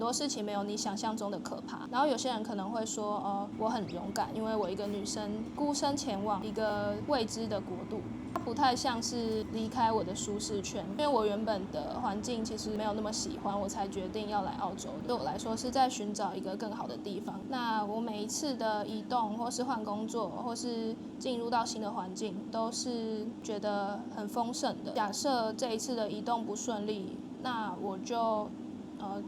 很多事情没有你想象中的可怕。然后有些人可能会说，我很勇敢，因为我一个女生孤身前往一个未知的国度。它不太像是离开我的舒适圈，因为我原本的环境其实没有那么喜欢，我才决定要来澳洲。对我来说是在寻找一个更好的地方。那我每一次的移动，或是换工作，或是进入到新的环境，都是觉得很丰盛的。假设这一次的移动不顺利，那我就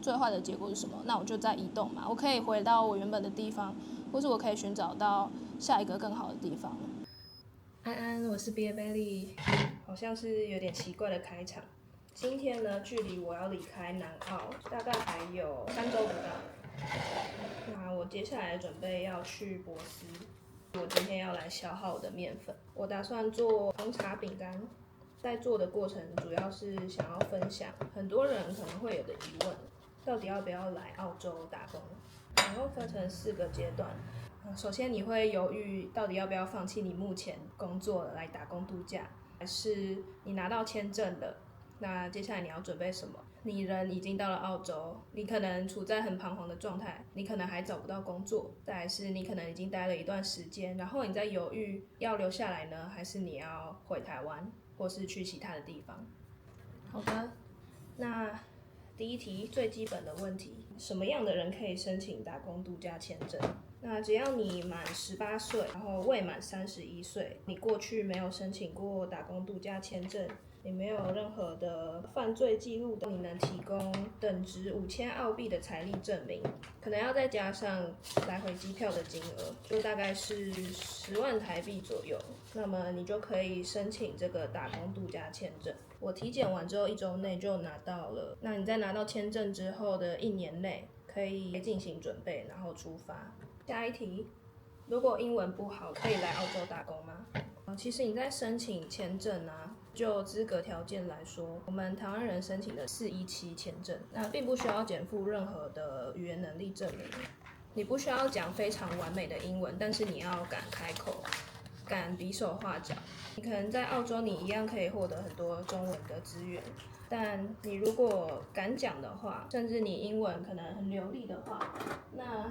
最坏的结果是什么？那我就再移动嘛，我可以回到我原本的地方，或是我可以寻找到下一个更好的地方。安安，我是 Beer Bailey， 好像是有点奇怪的开场。今天呢，距离我要离开南澳大概还有3周不到。那我接下来准备要去博斯，我今天要来消耗我的面粉。我打算做红茶饼干，在做的过程主要是想要分享很多人可能会有的疑问，到底要不要来澳洲打工？然后分成4个阶段。首先你会犹豫到底要不要放弃你目前工作来打工度假，还是你拿到签证了，那接下来你要准备什么？你人已经到了澳洲，你可能处在很彷徨的状态，你可能还找不到工作，再来是你可能已经待了一段时间，然后你在犹豫要留下来呢，还是你要回台湾，或是去其他的地方。好的，那第一题最基本的问题，什么样的人可以申请打工度假签证？那只要你满18岁，然后未满31岁，你过去没有申请过打工度假签证，你没有任何的犯罪记录，你能提供等值5000澳币的财力证明，可能要再加上来回机票的金额，就大概是10万台币左右，那么你就可以申请这个打工度假签证。我体检完之后1周内就拿到了，那你在拿到签证之后的1年内可以进行准备，然后出发。下一题，如果英文不好，可以来澳洲打工吗？其实你在申请签证啊，就资格条件来说，我们台湾人申请的417签证，那并不需要减负任何的语言能力证明，你不需要讲非常完美的英文，但是你要敢开口，敢比手画脚。你可能在澳洲你一样可以获得很多中文的资源，但你如果敢讲的话，甚至你英文可能很流利的话，那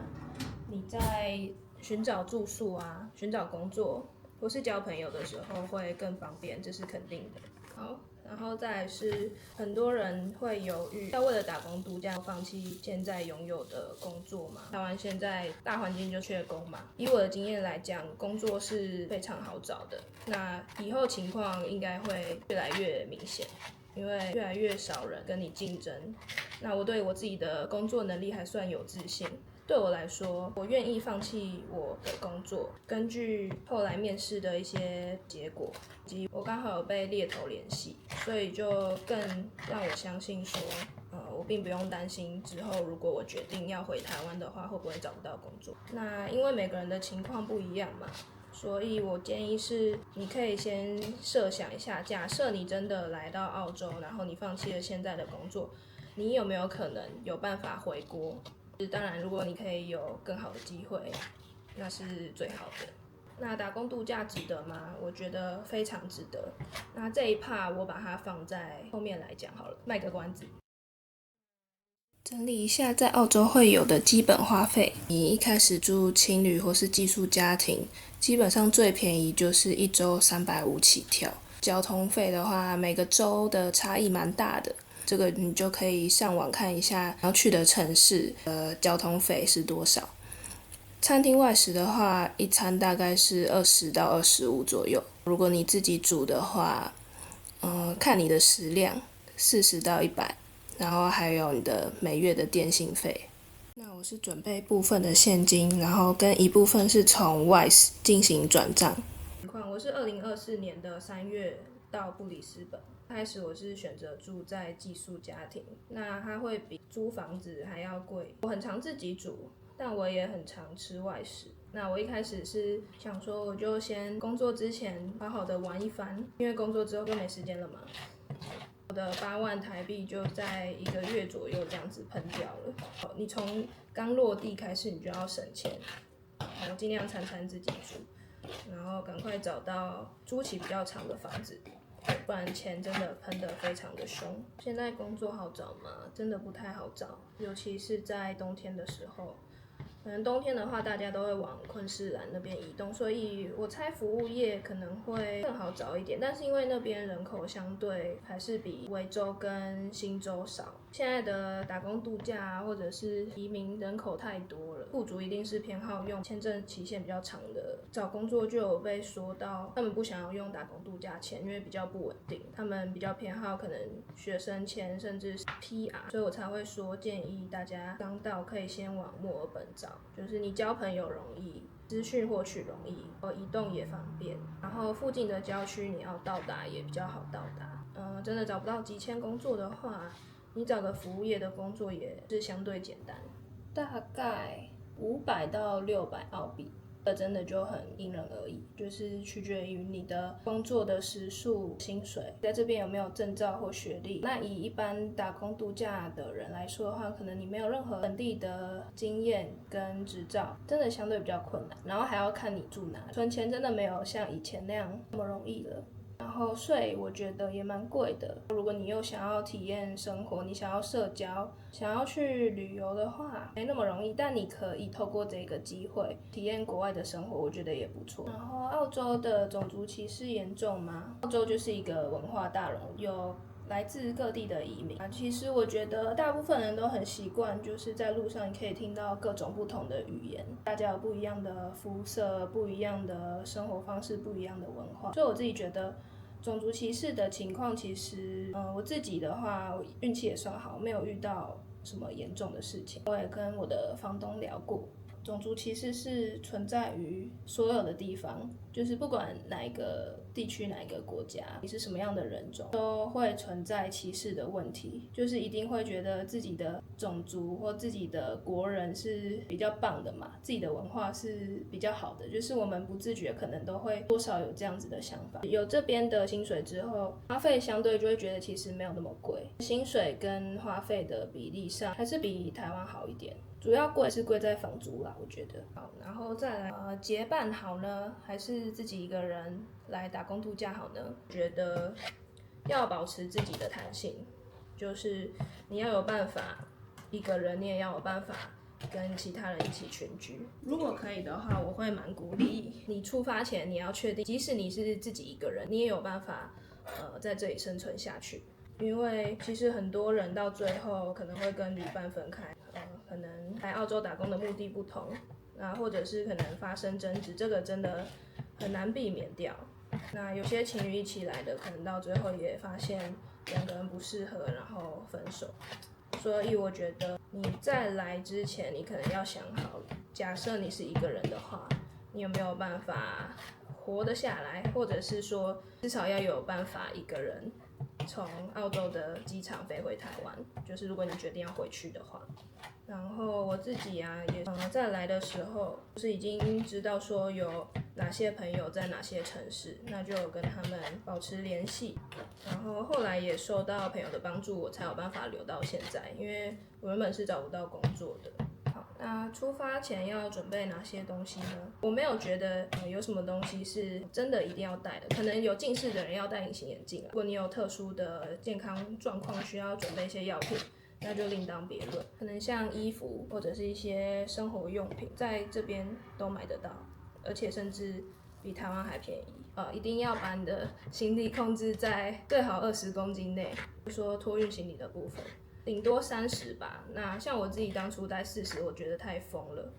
你在寻找住宿啊、寻找工作或是交朋友的时候会更方便，这是肯定的。好，然后再来是很多人会犹豫，要为了打工度假放弃现在拥有的工作嘛？台湾现在大环境就缺工嘛，以我的经验来讲，工作是非常好找的。那以后情况应该会越来越明显，因为越来越少人跟你竞争。那我对我自己的工作能力还算有自信。对我来说，我愿意放弃我的工作。根据后来面试的一些结果，以及我刚好有被猎头联系，所以就更让我相信说，我并不用担心之后如果我决定要回台湾的话，会不会找不到工作。那因为每个人的情况不一样嘛，所以我建议是，你可以先设想一下，假设你真的来到澳洲，然后你放弃了现在的工作，你有没有可能有办法回国？当然，如果你可以有更好的机会，那是最好的。那打工度假值得吗？我觉得非常值得。那这一 part 我把它放在后面来讲好了，卖个关子。整理一下在澳洲会有的基本花费。你一开始住青旅或是寄宿家庭，基本上最便宜就是1周350起跳。交通费的话，每个州的差异蛮大的。这个你就可以上网看一下要去的城市交通费是多少。餐厅外食的话，一餐大概是20到25左右。如果你自己煮的话，看你的食量，40到100，然后还有你的每月的电信费。那我是准备部分的现金，然后跟一部分是从 Wise 进行转账。我是2024年的3月到布里斯本。开始我是选择住在寄宿家庭，那它会比租房子还要贵。我很常自己煮，但我也很常吃外食。那我一开始是想说，我就先工作之前好好的玩一番，因为工作之后就没时间了嘛。我的8万台币就在1个月左右这样子喷掉了。你从刚落地开始，你就要省钱，我尽量餐餐自己煮，然后赶快找到租期比较长的房子。不然钱真的喷得非常的凶。现在工作好找吗？真的不太好找，尤其是在冬天的时候。可能冬天的话，大家都会往昆士兰那边移动，所以我猜服务业可能会更好找一点。但是因为那边人口相对还是比维州跟新州少，现在的打工度假或者是移民人口太多了，雇主一定是偏好用签证期限比较长的。找工作就有被说到，他们不想要用打工度假签，因为比较不稳定，他们比较偏好可能学生签甚至是 PR， 所以我才会说建议大家刚到可以先往墨尔本找。就是你交朋友容易，资讯获取容易，移动也方便，然后附近的郊区你要到达也比较好到达。真的找不到急签工作的话，你找个服务业的工作也是相对简单，大概500到600澳币。真的就很因人而异，就是取决于你的工作的时数、薪水，在这边有没有证照或学历。那以一般打工度假的人来说的话，可能你没有任何本地的经验跟执照，真的相对比较困难。然后还要看你住哪，存钱真的没有像以前那样那么容易了。然后税我觉得也蛮贵的，如果你又想要体验生活，你想要社交，想要去旅游的话，没那么容易，但你可以透过这个机会体验国外的生活，我觉得也不错。然后澳洲的种族歧视严重吗？澳洲就是一个文化大熔，有来自各地的移民。其实我觉得大部分人都很习惯，就是在路上你可以听到各种不同的语言，大家有不一样的肤色、不一样的生活方式、不一样的文化，所以我自己觉得种族歧视的情况，其实我自己的话运气也算好，没有遇到什么严重的事情。我也跟我的房东聊过，种族歧视是存在于所有的地方，就是不管哪一个地区、哪一个国家，你是什么样的人种，都会存在歧视的问题，就是一定会觉得自己的种族或自己的国人是比较棒的嘛，自己的文化是比较好的，就是我们不自觉可能都会多少有这样子的想法。有这边的薪水之后，花费相对就会觉得其实没有那么贵，薪水跟花费的比例上还是比台湾好一点。主要贵是贵在房租啦，我觉得。好，然后再来结伴好呢，还是自己一个人来打工度假好呢？觉得要保持自己的弹性，就是你要有办法一个人，你也要有办法跟其他人一起群居。如果可以的话，我会蛮鼓励你出发前你要确定，即使你是自己一个人，你也有办法在这里生存下去。因为其实很多人到最后可能会跟旅伴分开，可能来澳洲打工的目的不同，或者是可能发生争执，这个真的很难避免掉。那有些情侣一起来的，可能到最后也发现两个人不适合，然后分手。所以我觉得你在来之前，你可能要想好，假设你是一个人的话，你有没有办法活得下来，或者是说至少要有办法一个人从澳洲的机场飞回台湾，就是如果你决定要回去的话。然后我自己也在来的时候，就是已经知道说有哪些朋友在哪些城市，那就有跟他们保持联系。然后后来也受到朋友的帮助，我才有办法留到现在，因为我原本是找不到工作的。好，那出发前要准备哪些东西呢？我没有觉得有什么东西是真的一定要带的，可能有近视的人要戴隐形眼镜，如果你有特殊的健康状况需要准备一些药品，那就另当别论。可能像衣服或者是一些生活用品，在这边都买得到，而且甚至比台湾还便宜。一定要把你的行李控制在最好20公斤内，比如说托运行李的部分，顶多30吧。那像我自己当初带40，我觉得太疯了。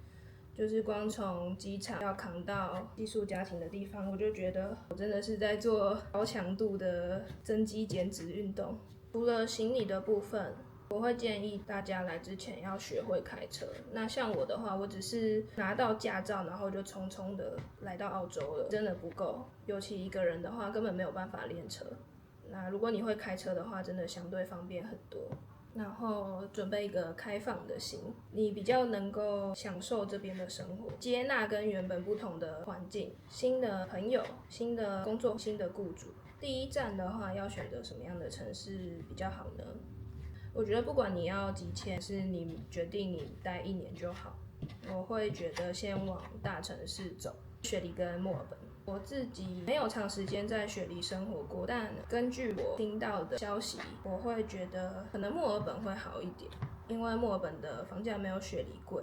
就是光从机场要扛到寄宿家庭的地方，我就觉得我真的是在做高强度的增肌减脂运动。除了行李的部分，我会建议大家来之前要学会开车。那像我的话，我只是拿到驾照，然后就匆匆的来到澳洲了，真的不够。尤其一个人的话，根本没有办法练车。那如果你会开车的话，真的相对方便很多。然后准备一个开放的心，你比较能够享受这边的生活，接纳跟原本不同的环境、新的朋友、新的工作、新的雇主。第一站的话，要选择什么样的城市比较好呢？我觉得不管你要几签，是你决定你待1年就好。我会觉得先往大城市走，雪梨跟墨尔本。我自己没有长时间在雪梨生活过，但根据我听到的消息，我会觉得可能墨尔本会好一点，因为墨尔本的房价没有雪梨贵，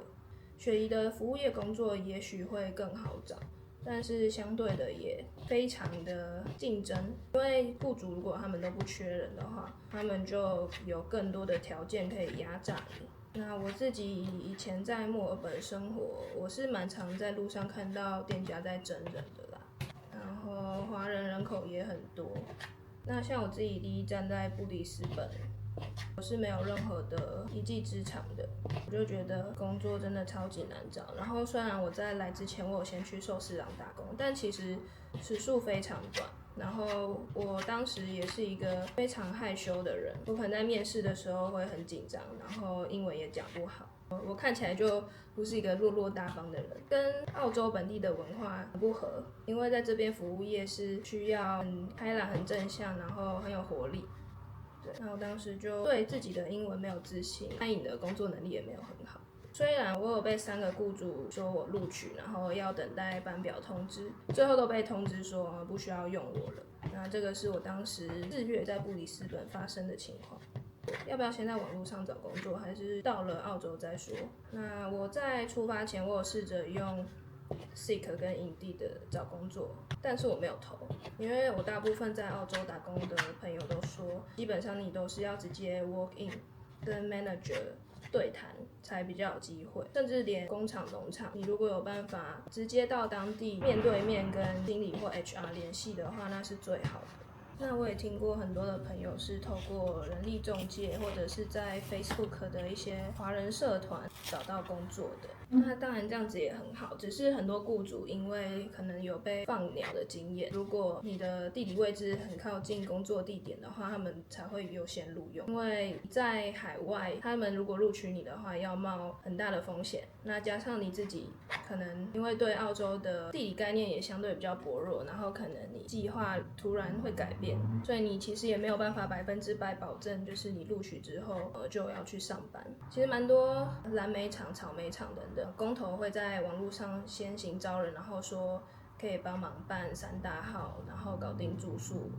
雪梨的服务业工作也许会更好找，但是相对的也非常的竞争，因为雇主如果他们都不缺人的话，他们就有更多的条件可以压榨你。那我自己以前在墨尔本生活，我是蛮常在路上看到店家在征人的啦，然后华人人口也很多。那像我自己第一站在布里斯本，我是没有任何的一技之长的，我就觉得工作真的超级难找。然后虽然我在来之前我有先去寿司郎打工，但其实时数非常短。然后我当时也是一个非常害羞的人，我可能在面试的时候会很紧张，然后英文也讲不好。我看起来就不是一个落落大方的人，跟澳洲本地的文化很不合，因为在这边服务业是需要很开朗、很正向，然后很有活力。对，那我当时就对自己的英文没有自信，餐饮的工作能力也没有很好。虽然我有被3个雇主说我录取，然后要等待班表通知，最后都被通知说不需要用我了。那这个是我当时4月在布里斯本发生的情况。要不要先在网络上找工作，还是到了澳洲再说？那我在出发前，我有试着用 Seek 跟 Indeed 的找工作，但是我没有投，因为我大部分在澳洲打工的朋友都说，基本上你都是要直接 walk in 跟 manager 对谈才比较有机会，甚至连工厂、农场，你如果有办法直接到当地面对面跟经理或 HR 联系的话，那是最好的。那我也听过很多的朋友是透过人力中介或者是在 Facebook 的一些华人社团找到工作的。那当然这样子也很好，只是很多雇主因为可能有被放鸟的经验，如果你的地理位置很靠近工作地点的话，他们才会优先录用。因为在海外，他们如果录取你的话，要冒很大的风险。那加上你自己可能因为对澳洲的地理概念也相对比较薄弱，然后可能你计划突然会改变，所以你其实也没有办法100%保证，就是你录取之后就要去上班。其实蛮多蓝莓厂、草莓厂等等，工头会在网络上先行招人，然后说可以帮忙办3大号，然后搞定住宿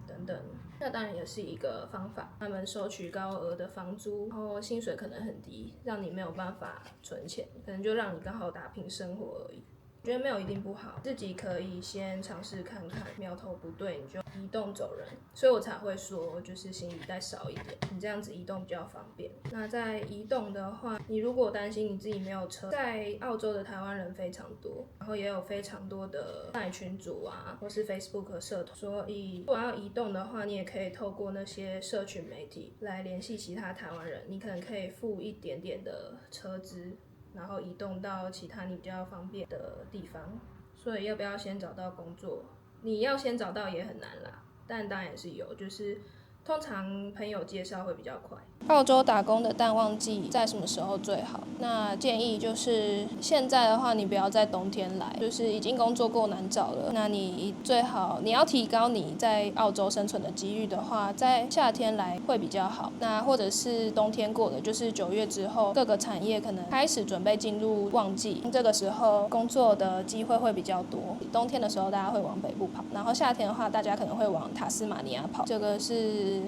等等。那当然也是一个方法，他们收取高额的房租，然后薪水可能很低，让你没有办法存钱，可能就让你刚好打拼生活而已。觉得没有一定不好，自己可以先尝试看看，苗头不对你就移动走人，所以我才会说就是行李带少一点，你这样子移动比较方便。那在移动的话，你如果担心你自己没有车，在澳洲的台湾人非常多，然后也有非常多的赖群组啊，或是 Facebook 社团，所以如果要移动的话，你也可以透过那些社群媒体来联系其他台湾人，你可能可以付一点点的车资，然后移动到其他你比较方便的地方。所以要不要先找到工作？你要先找到也很难啦，但当然也是有，就是通常朋友介绍会比较快。澳洲打工的淡旺季在什么时候最好？那建议就是现在的话，你不要在冬天来，就是已经工作够难找了。那你最好你要提高你在澳洲生存的机遇的话，在夏天来会比较好。那或者是冬天过了，就是9月之后，各个产业可能开始准备进入旺季，这个时候工作的机会会比较多。冬天的时候大家会往北部跑，然后夏天的话，大家可能会往塔斯马尼亚跑。这个是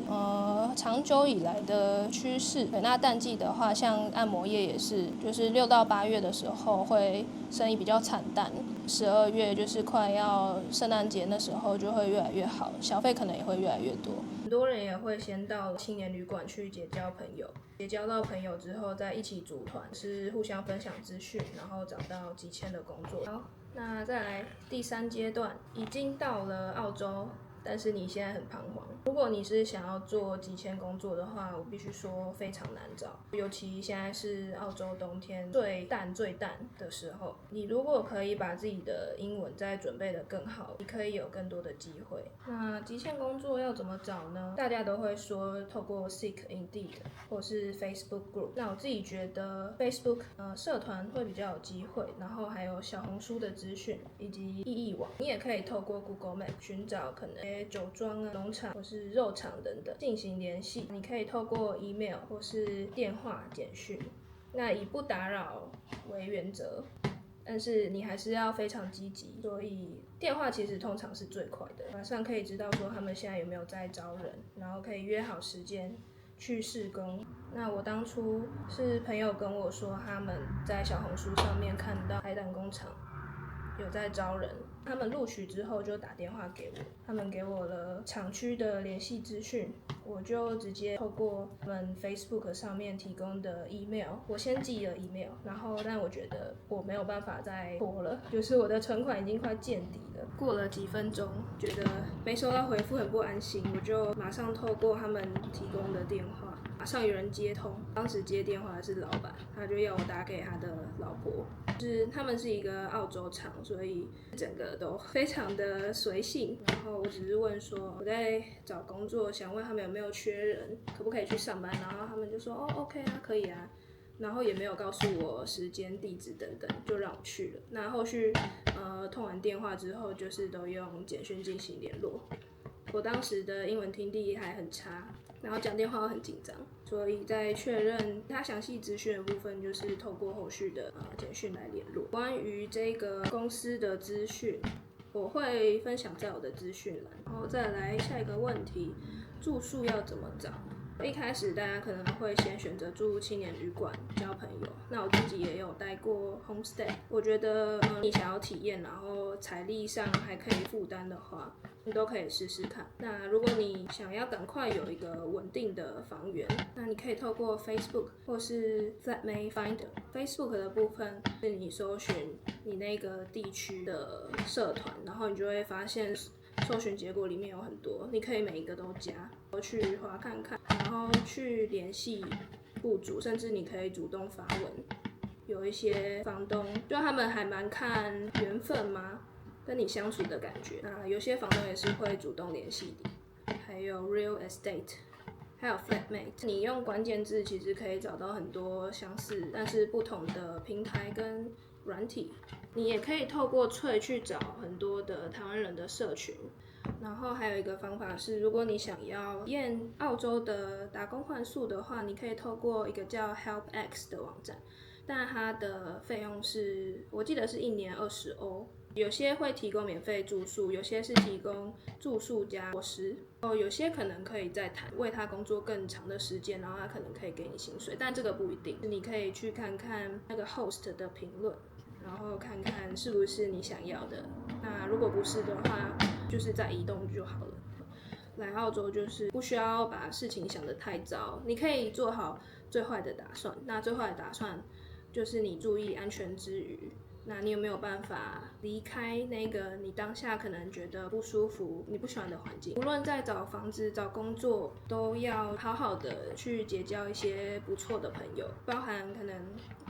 长久以来的趋势。对，那淡季的话，像按摩业也是，就是6到8月的时候会生意比较惨淡，12月就是快要圣诞节那时候就会越来越好，消费可能也会越来越多。很多人也会先到青年旅馆去结交朋友，结交到朋友之后再一起组团，是互相分享资讯，然后找到即签的工作。好，那再来第3阶段，已经到了澳洲，但是你现在很彷徨。如果你是想要做即签工作的话，我必须说非常难找，尤其现在是澳洲冬天最淡的时候。你如果可以把自己的英文再准备得更好，你可以有更多的机会。那即签工作要怎么找呢？大家都会说透过 Seek、Indeed 或是 Facebook Group。那我自己觉得 Facebook 社团会比较有机会，然后还有小红书的资讯以及意义网。你也可以透过 Google Map 寻找可能酒庄啊、农场或是肉场等等进行联系。你可以透过 email 或是电话简讯，那以不打扰为原则。但是你还是要非常积极，所以电话其实通常是最快的，马上可以知道说他们现在有没有在招人，然后可以约好时间去试工。那我当初是朋友跟我说他们在小红书上面看到海胆工厂有在招人，他们录取之后就打电话给我，他们给我了厂区的联系资讯，我就直接透过他们 Facebook 上面提供的 email， 我先寄了 email， 然后但我觉得我没有办法再拖了，就是我的存款已经快见底了。过了几分钟，觉得没收到回复很不安心，我就马上透过他们提供的电话，马上有人接通，当时接电话的是老板，他就要我打给他的老婆，就是他们是一个澳洲厂，所以整个都非常的随性。然后我只是问说我在找工作，想问他们有没有缺人，可不可以去上班，然后他们就说OK 啊，可以啊。然后也没有告诉我时间、地址等等，就让我去了。那后续通完电话之后，就是都用简讯进行联络。我当时的英文听力还很差，然后讲电话很紧张，所以在确认他详细资讯的部分，就是透过后续的简讯来联络。关于这个公司的资讯，我会分享在我的资讯栏。然后再来下一个问题，住宿要怎么找？一开始大家可能会先选择住青年旅馆交朋友，那我自己也有待过 homestay， 我觉得你想要体验，然后财力上还可以负担的话，你都可以试试看。那如果你想要赶快有一个稳定的房源，那你可以透过 Facebook 或是 Flatmate Finder。Facebook 的部分是你搜寻你那个地区的社团，然后你就会发现搜寻结果里面有很多，你可以每一个都加，去滑看看，然后去联系雇主，甚至你可以主动发文。有一些房东就他们还蛮看缘分吗？跟你相处的感觉。那有些房东也是会主动联系你。还有 real estate， 还有 flatmate， 你用关键字其实可以找到很多相似但是不同的平台跟软体。你也可以透过脆去找很多的台湾人的社群。然后还有一个方法是，如果你想要体验澳洲的打工换宿的话，你可以透过一个叫 HelpX 的网站，但它的费用是我记得是1年20欧，有些会提供免费住宿，有些是提供住宿加伙食，有些可能可以再谈为他工作更长的时间，然后他可能可以给你薪水，但这个不一定，你可以去看看那个 host 的评论，然后看看是不是你想要的。那如果不是的话，就是再移动就好了。来澳洲就是不需要把事情想得太糟，你可以做好最坏的打算。那最坏的打算就是你注意安全之余，那你有没有办法离开那个你当下可能觉得不舒服、你不喜欢的环境？无论在找房子、找工作，都要好好的去结交一些不错的朋友，包含可能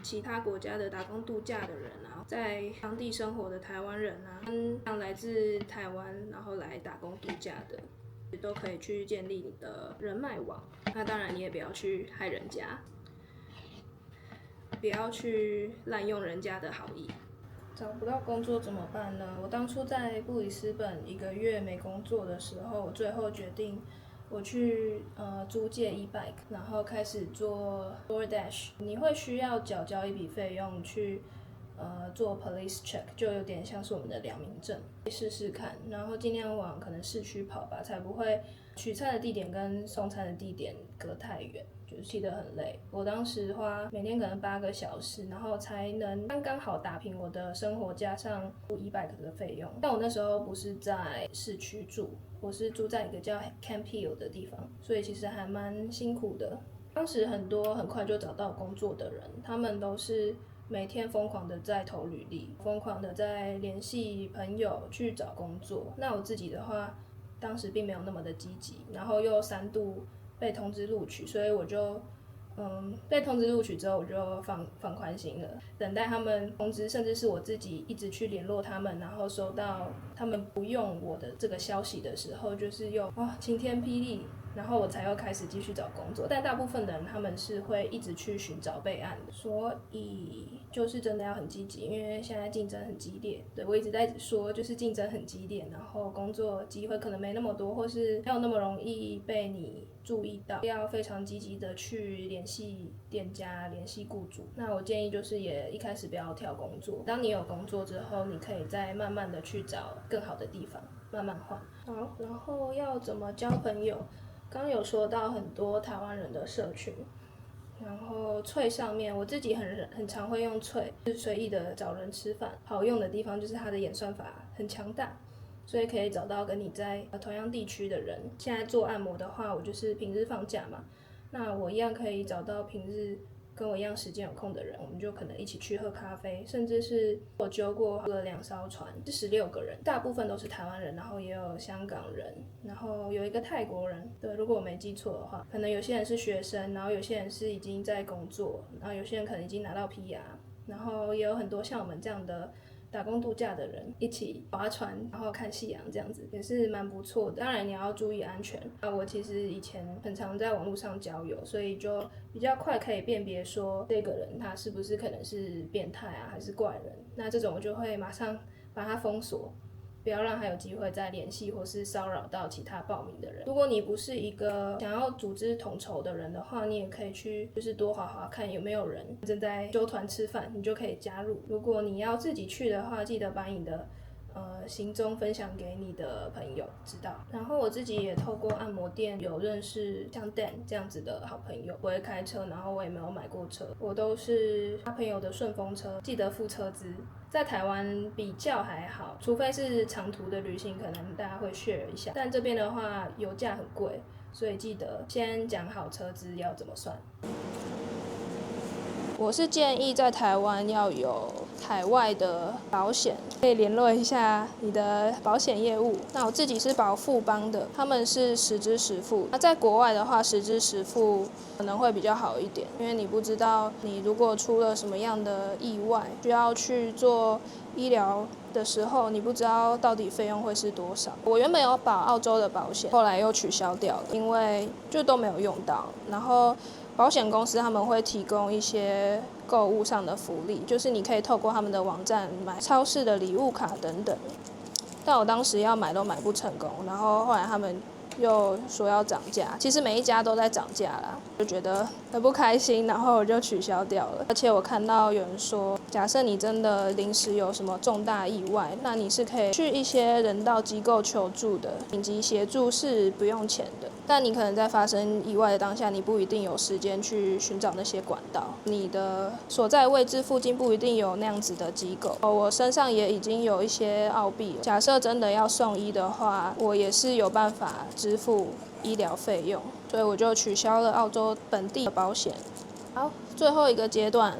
其他国家的打工度假的人啊，在当地生活的台湾人啊，像来自台湾然后来打工度假的，都可以去建立你的人脉网。那当然你也不要去害人家，不要去滥用人家的好意。找不到工作怎么办呢？我当初在布里斯本1个月没工作的时候，我最后决定我去租借 e-bike， 然后开始做 DoorDash。你会需要缴一笔费用去做 police check， 就有点像是我们的良民证，试试看，然后尽量往可能市区跑吧，才不会取餐的地点跟送餐的地点隔太远，就是骑得很累。我当时花每天可能8个小时，然后才能刚好打平我的生活加上100的费用。但我那时候不是在市区住，我是住在一个叫 Camp Hill 的地方，所以其实还蛮辛苦的。当时很快就找到工作的人，他们都是每天疯狂的在投履历，疯狂的在联系朋友去找工作。那我自己的话，当时并没有那么的积极，然后又3度被通知录取，所以我就被通知录取之后，我就放宽心了，等待他们通知，甚至是我自己一直去联络他们，然后收到他们不用我的这个消息的时候，就是又晴天霹雳，然后我才又开始继续找工作。但大部分的人他们是会一直去寻找备案的，所以就是真的要很积极，因为现在竞争很激烈。对，我一直在说，就是竞争很激烈，然后工作机会可能没那么多，或是没有那么容易被你注意到，要非常积极的去联系店家、联系雇主。那我建议就是也一开始不要跳工作，当你有工作之后，你可以再慢慢的去找更好的地方，慢慢换。好，然后要怎么交朋友？刚刚有说到很多台湾人的社群，然后脆上面我自己很常会用脆，就是随意的找人吃饭。好用的地方就是它的演算法很强大，所以可以找到跟你在同样地区的人。现在做按摩的话，我就是平日放假嘛，那我一样可以找到平日跟我一样时间有空的人，我们就可能一起去喝咖啡，甚至是我揪过了2艘船，是16个人，大部分都是台湾人，然后也有香港人，然后有一个泰国人，对，如果我没记错的话，可能有些人是学生，然后有些人是已经在工作，然后有些人可能已经拿到 PR， 然后也有很多像我们这样的打工度假的人一起划船，然后看夕阳，这样子也是蛮不错的。当然你要注意安全。我其实以前很常在网络上交友，所以就比较快可以辨别说这个人他是不是可能是变态啊，还是怪人。那这种我就会马上把他封锁，不要让他有机会再联系或是骚扰到其他报名的人。如果你不是一个想要组织统筹的人的话，你也可以去就是多滑滑看有没有人正在揪团吃饭，你就可以加入。如果你要自己去的话，记得把你的行踪分享给你的朋友知道。然后我自己也透过按摩店有认识像 Dan 这样子的好朋友，不会开车，然后我也没有买过车，我都是他朋友的顺风车，记得付车资。在台湾比较还好，除非是长途的旅行，可能大家会 share 一下，但这边的话油价很贵，所以记得先讲好车资要怎么算。我是建议在台湾要有海外的保险，可以联络一下你的保险业务。那我自己是保富邦的，他们是实支实付。那在国外的话，实支实付可能会比较好一点，因为你不知道你如果出了什么样的意外，需要去做医疗的时候，你不知道到底费用会是多少。我原本有保澳洲的保险，后来又取消掉了，因为就都没有用到。然后保险公司他们会提供一些购物上的福利，就是你可以透过他们的网站买超市的礼物卡等等。但我当时要买都买不成功，然后后来他们又说要涨价，其实每一家都在涨价啦，就觉得很不开心，然后我就取消掉了。而且我看到有人说，假设你真的临时有什么重大意外，那你是可以去一些人道机构求助的，紧急协助是不用钱的。但你可能在发生意外的当下，你不一定有时间去寻找那些管道，你的所在位置附近不一定有那样子的机构。我身上也已经有一些澳币了，假设真的要送医的话，我也是有办法支付医疗费用，所以我就取消了澳洲本地的保险。好，最后一个阶段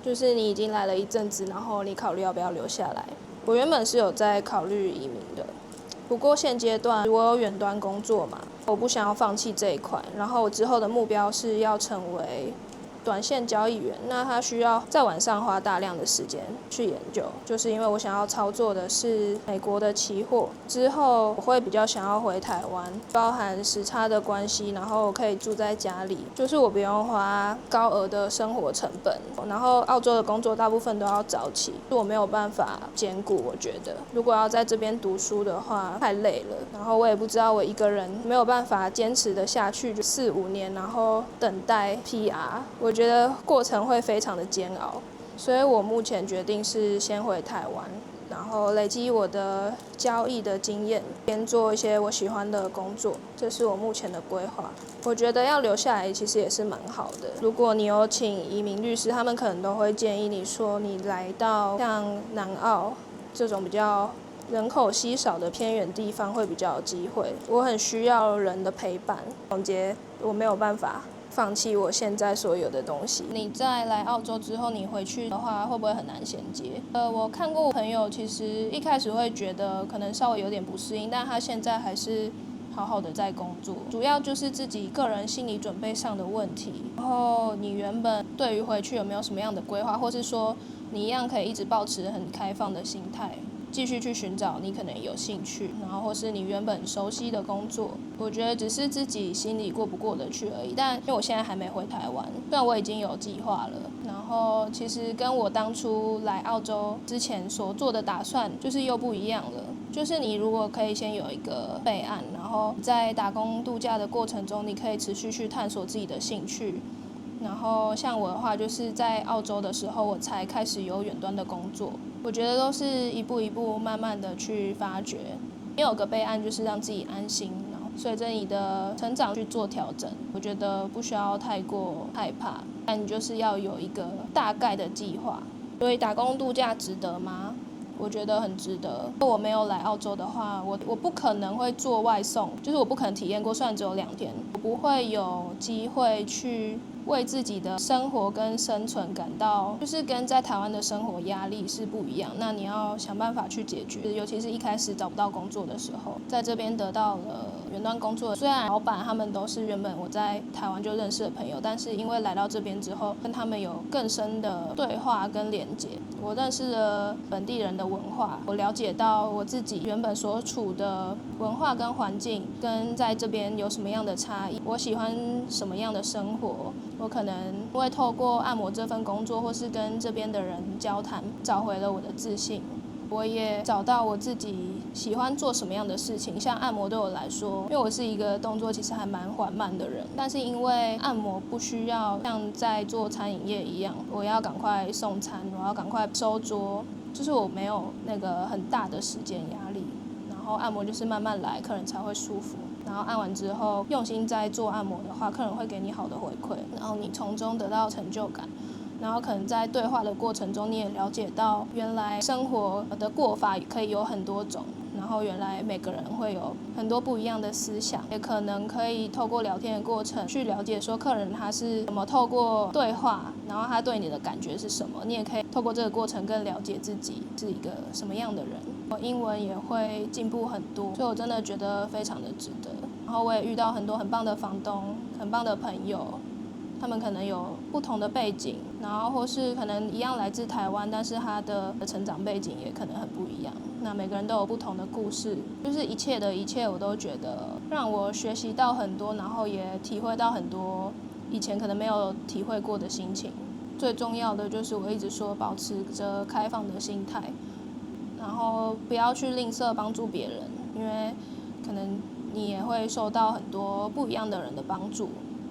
就是你已经来了一阵子，然后你考虑要不要留下来。我原本是有在考虑移民的，不过现阶段我有远端工作嘛，我不想要放弃这一块，然后我之后的目标是要成为短线交易员，那他需要在晚上花大量的时间去研究，就是因为我想要操作的是美国的期货，之后我会比较想要回台湾，包含时差的关系，然后可以住在家里，就是我不用花高额的生活成本，然后澳洲的工作大部分都要早起，我没有办法兼顾，我觉得如果要在这边读书的话太累了，然后我也不知道我一个人没有办法坚持的下去就4-5年，然后等待 PR， 我觉得过程会非常的煎熬，所以我目前决定是先回台湾，然后累积我的交易的经验，边做一些我喜欢的工作，这是我目前的规划。我觉得要留下来其实也是蛮好的，如果你有请移民律师，他们可能都会建议你说你来到像南澳这种比较人口稀少的偏远地方会比较有机会。我很需要人的陪伴，总结我没有办法放弃我现在所有的东西。你在来澳洲之后，你回去的话会不会很难衔接？我看过我朋友，其实一开始会觉得可能稍微有点不适应，但他现在还是好好的在工作，主要就是自己个人心理准备上的问题。然后你原本对于回去有没有什么样的规划，或是说你一样可以一直保持很开放的心态继续去寻找你可能有兴趣，然后或是你原本熟悉的工作。我觉得只是自己心里过不过得去而已。但因为我现在还没回台湾，虽然我已经有计划了，然后其实跟我当初来澳洲之前所做的打算就是又不一样了。就是你如果可以先有一个备案，然后在打工度假的过程中，你可以持续去探索自己的兴趣。然后像我的话，就是在澳洲的时候，我才开始有远端的工作。我觉得都是一步一步慢慢的去发掘。你有个备案，就是让自己安心，然后随着你的成长去做调整。我觉得不需要太过害怕，但你就是要有一个大概的计划。所以打工度假值得吗？我觉得很值得。如果我没有来澳洲的话，我不可能会做外送，就是我不可能体验过，虽然只有2天，我不会有机会去为自己的生活跟生存感到，就是跟在台湾的生活压力是不一样。那你要想办法去解决，尤其是一开始找不到工作的时候，在这边得到了远端工作。虽然老板他们都是原本我在台湾就认识的朋友，但是因为来到这边之后，跟他们有更深的对话跟连结。我认识了本地人的文化，我了解到我自己原本所处的文化跟环境跟在这边有什么样的差异，我喜欢什么样的生活。我可能会透过按摩这份工作，或是跟这边的人交谈，找回了我的自信。我也找到我自己喜欢做什么样的事情。像按摩对我来说，因为我是一个动作其实还蛮缓慢的人，但是因为按摩不需要像在做餐饮业一样，我要赶快送餐，我要赶快收桌，就是我没有那个很大的时间压力。然后按摩就是慢慢来，客人才会舒服。然后按完之后，用心在做按摩的话，客人会给你好的回馈，然后你从中得到成就感。然后可能在对话的过程中，你也了解到原来生活的过法可以有很多种，然后原来每个人会有很多不一样的思想，也可能可以透过聊天的过程去了解说客人他是怎么透过对话，然后他对你的感觉是什么。你也可以透过这个过程更了解自己是一个什么样的人。我英文也会进步很多，所以我真的觉得非常的值得。然后我也遇到很多很棒的房东，很棒的朋友。他们可能有不同的背景，然后或是可能一样来自台湾，但是他的成长背景也可能很不一样。那每个人都有不同的故事，就是一切的一切，我都觉得让我学习到很多，然后也体会到很多以前可能没有体会过的心情。最重要的就是我一直说，保持着开放的心态，然后不要去吝啬帮助别人，因为可能你也会受到很多不一样的人的帮助。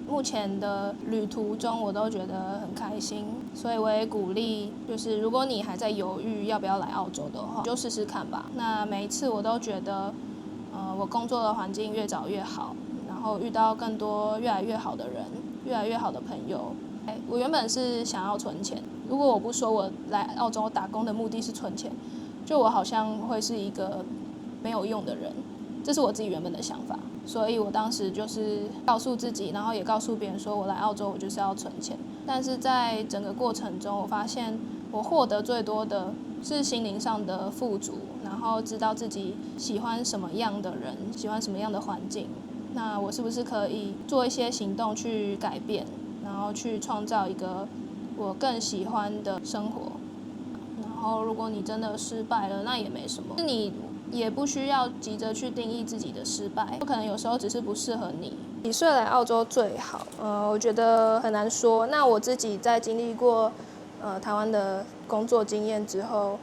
目前的旅途中我都觉得很开心，所以我也鼓励，就是如果你还在犹豫要不要来澳洲的话，就试试看吧。那每一次我都觉得，我工作的环境越早越好，然后遇到更多越来越好的人，越来越好的朋友。我原本是想要存钱，如果我不说我来澳洲打工的目的是存钱，就我好像会是一个没有用的人，这是我自己原本的想法。所以我当时就是告诉自己，然后也告诉别人说，我来澳洲我就是要存钱。但是在整个过程中，我发现我获得最多的是心灵上的富足，然后知道自己喜欢什么样的人，喜欢什么样的环境。那我是不是可以做一些行动去改变，然后去创造一个我更喜欢的生活。然后如果你真的失败了，那也没什么，你也不需要急着去定义自己的失败，可能有时候只是不适合你。几岁来澳洲最好？我觉得很难说。那我自己在经历过台湾的工作经验之后，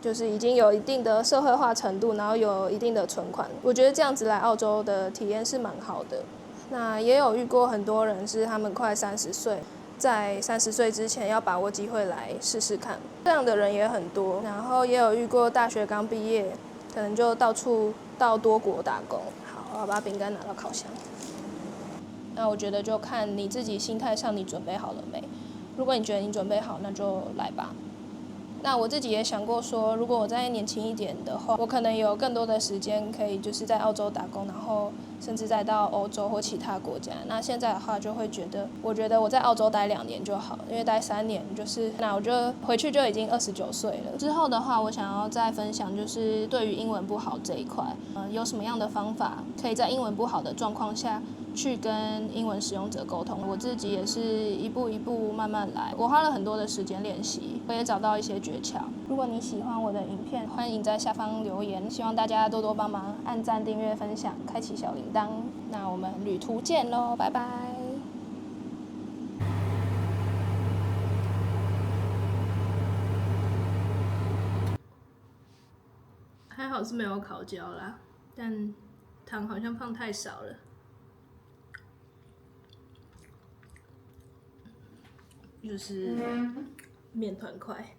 就是已经有一定的社会化程度，然后有一定的存款，我觉得这样子来澳洲的体验是蛮好的。那也有遇过很多人是他们快30岁，在30岁之前要把握机会来试试看，这样的人也很多。然后也有遇过大学刚毕业，可能就到处到多国打工。好，我要把饼干拿到烤箱。那我觉得就看你自己心态上你准备好了没。如果你觉得你准备好，那就来吧。那我自己也想过说，如果我再年轻一点的话，我可能有更多的时间可以就是在澳洲打工，然后甚至再到欧洲或其他国家。那现在的话就会觉得，我觉得我在澳洲待2年就好，因为待3年就是那我就回去就已经29岁了。之后的话，我想要再分享就是对于英文不好这一块，有什么样的方法可以在英文不好的状况下去跟英文使用者沟通。我自己也是一步一步慢慢来，我花了很多的时间练习，我也找到一些诀窍。如果你喜欢我的影片，欢迎在下方留言，希望大家多多帮忙按赞、订阅、分享、开启小铃铛。那我们旅途见喽，拜拜。还好是没有烤焦啦，但糖好像放太少了。就是面团块。